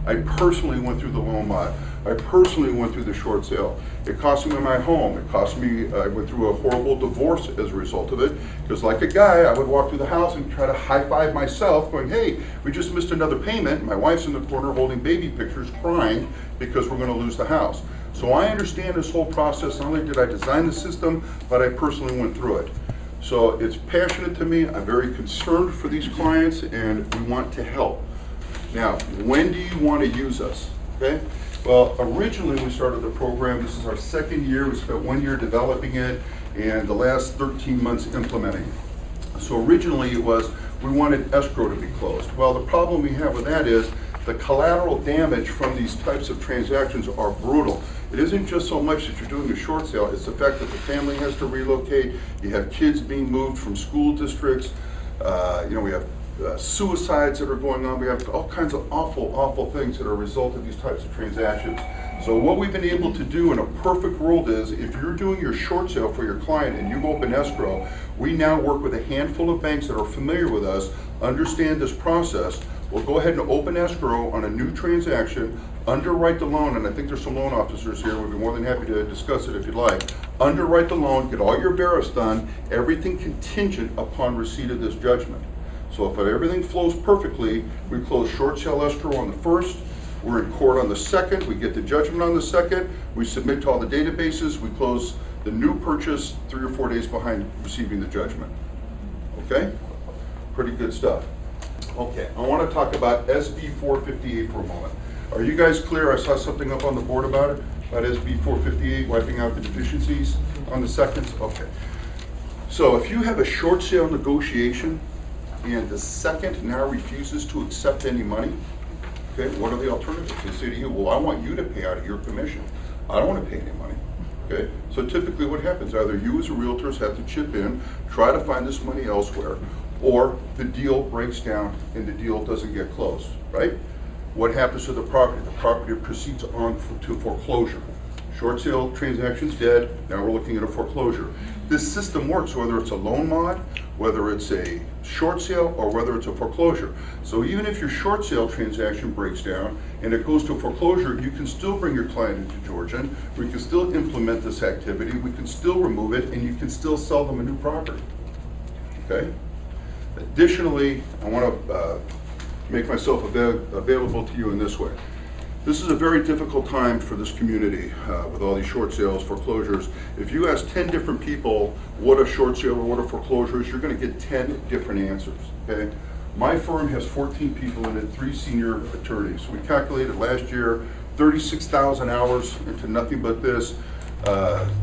I personally went through the loan mod. I personally went through the short sale. It cost me my home. It cost me, I went through a horrible divorce as a result of it. Because like a guy, I would walk through the house and try to high-five myself going, hey, we just missed another payment. My wife's in the corner holding baby pictures crying because we're going to lose the house. So I understand this whole process. Not only did I design the system, but I personally went through it. So it's passionate to me. I'm very concerned for these clients and we want to help. Now, when do you want to use us? Okay? Well, originally we started the program. This is our second year. We spent 1 year developing it and the last 13 months implementing it. So originally it was, we wanted escrow to be closed. Well, the problem we have with that is the collateral damage from these types of transactions are brutal. It isn't just so much that you're doing a short sale, it's the fact that the family has to relocate, you have kids being moved from school districts, we have suicides that are going on, we have all kinds of awful things that are a result of these types of transactions. So what we've been able to do in a perfect world is, if you're doing your short sale for your client and you open escrow, we now work with a handful of banks that are familiar with us, understand this process. We'll go ahead and open escrow on a new transaction, underwrite the loan, and I think there's some loan officers here, we'd be more than happy to discuss it if you'd like. Underwrite the loan, get all your verifs done, everything contingent upon receipt of this judgment. So if everything flows perfectly, we close short sale escrow on the 1st, we're in court on the 2nd, we get the judgment on the 2nd, we submit to all the databases, we close the new purchase 3 or 4 days behind receiving the judgment. Okay? Pretty good stuff. Okay, I want to talk about SB 458 for a moment. Are you guys clear? I saw something up on the board about it, about SB 458, wiping out the deficiencies on the seconds. Okay. So if you have a short sale negotiation and the second now refuses to accept any money, okay, what are the alternatives? They say to you, well, I want you to pay out of your commission. I don't want to pay any money. Okay, so typically what happens, either you as a realtors have to chip in, try to find this money elsewhere, or the deal breaks down and the deal doesn't get closed, right? What happens to the property? The property proceeds on to foreclosure. Short sale transaction's dead, now we're looking at a foreclosure. This system works whether it's a loan mod, whether it's a short sale, or whether it's a foreclosure. So even if your short sale transaction breaks down and it goes to foreclosure, you can still bring your client into Georggin, we can still implement this activity, we can still remove it, and you can still sell them a new property, okay? Additionally, I want to make myself available to you in this way. This is a very difficult time for this community with all these short sales, foreclosures. If you ask 10 different people what a short sale or what a foreclosure is, you're going to get 10 different answers, okay? My firm has 14 people in it, 3 senior attorneys. We calculated last year 36,000 hours into nothing but this.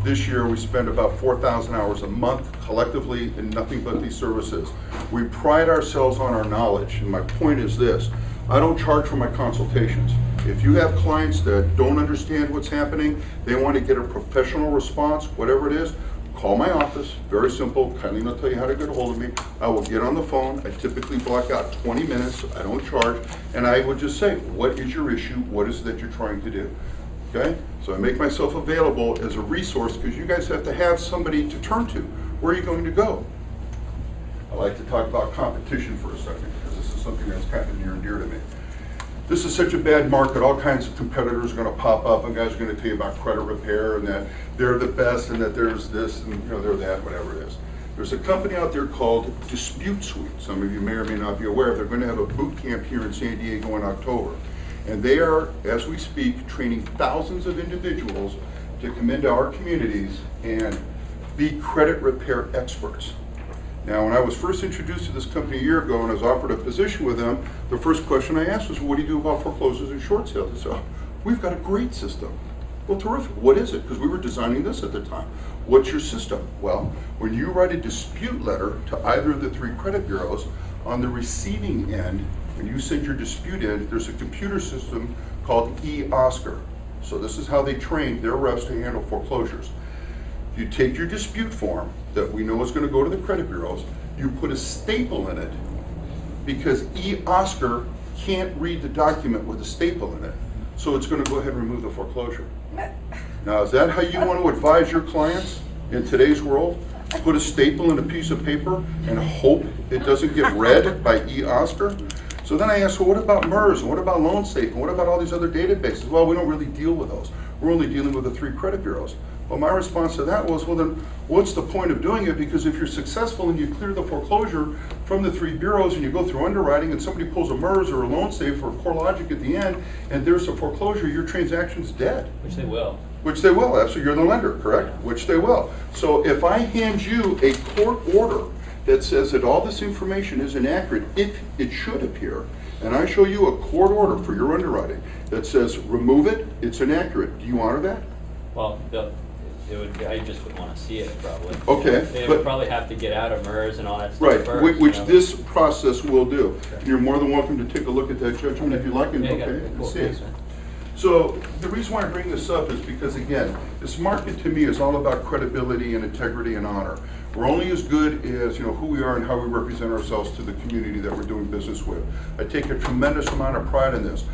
This year we spend about 4,000 hours a month collectively in nothing but these services. We pride ourselves on our knowledge, and my point is this: I don't charge for my consultations. If you have clients that don't understand what's happening, they want to get a professional response, whatever it is, call my office, very simple, kindly not tell you how to get a hold of me. I will get on the phone, I typically block out 20 minutes, I don't charge, and I would just say, what is your issue, what is it that you're trying to do? Okay, so I make myself available as a resource because you guys have to have somebody to turn to. Where are you going to go? I like to talk about competition for a second because this is something that's kind of near and dear to me. This is such a bad market, all kinds of competitors are going to pop up and guys are going to tell you about credit repair and that they're the best and that there's this and they're that, whatever it is. There's a company out there called Dispute Suite. Some of you may or may not be aware. They're going to have a boot camp here in San Diego in October. And they are, as we speak, training thousands of individuals to come into our communities and be credit repair experts. Now, when I was first introduced to this company a year ago and I was offered a position with them, the first question I asked was, what do you do about foreclosures and short sales? They said, oh, we've got a great system. Well, terrific. What is it? Because we were designing this at the time. What's your system? Well, when you write a dispute letter to either of the 3 credit bureaus, on the receiving end, when you send your dispute in, there's a computer system called eOscar. So this is how they train their reps to handle foreclosures. You take your dispute form that we know is going to go to the credit bureaus, you put a staple in it because eOscar can't read the document with a staple in it. So it's going to go ahead and remove the foreclosure. Now, is that how you want to advise your clients in today's world? Put a staple in a piece of paper and hope it doesn't get read by eOscar? So then I asked, well, what about MERS, and what about LoanSafe, and what about all these other databases? Well, we don't really deal with those. We're only dealing with the 3 credit bureaus. Well, my response to that was, well then, what's the point of doing it? Because if you're successful and you clear the foreclosure from the 3 bureaus and you go through underwriting and somebody pulls a MERS or a LoanSafe or a CoreLogic at the end and there's a foreclosure, your transaction's dead. Which they will. Which they will, absolutely. You're the lender, correct? Yeah. Which they will. So if I hand you a court order that says that all this information is inaccurate, if it should appear, and I show you a court order for your underwriting that says remove it, it's inaccurate, do you honor that? Well, I just would want to see it probably. Okay. They would probably have to get out of MERS and all that stuff Right, first. which you know? this process will do. Okay. You're more than welcome to take a look at that judgment if you like, and Yeah, okay, got it. and Cool. see Thanks, it. man. So the reason why I bring this up is because, again, this market to me is all about credibility and integrity and honor. We're only as good as who we are and how we represent ourselves to the community that we're doing business with. I take a tremendous amount of pride in this.